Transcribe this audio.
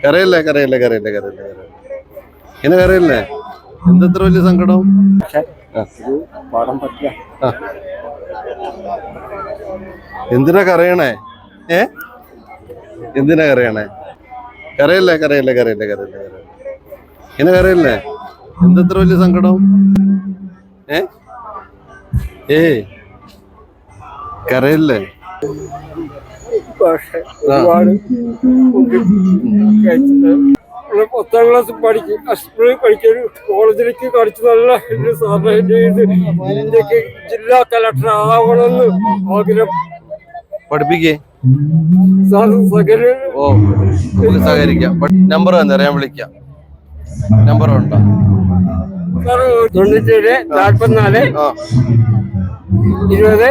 കരയല്ലേ കരയല്ലേ കരയല്ലേ കരയല്ലേ കരയല്ലേ ഇങ്ങനെ കരയല്ലേ? എന്തത്ര വലിയ സങ്കടം? ആ. എന്തിനാ കരയണേ? എന്തിനാ കരയണേ? കരയല്ലേ കരയല്ലേ കരയല്ലേ കരയല്ലേ കരയല്ലേ ഇങ്ങനെ കരയല്ലേ? എന്തത്ര വലിയ സങ്കടം? കരയല്ലേ? ഒരുപാട് 10ാം ക്ലാസ് പഠിക്കും കോളേജിലേക്ക് കളിച്ച് നല്ല സാറിന് ഇന്ത്യക്ക് ജില്ലാ കലക്ടർ ആവണമെന്ന് ആഗ്രഹം. പഠിപ്പിക്കേ സാർ ഓ നമുക്ക് സഹകരിക്കാം. നമ്പർ വന്നറിയാൻ വിളിക്കാം. നമ്പർ ഉണ്ടോ? 97 44 20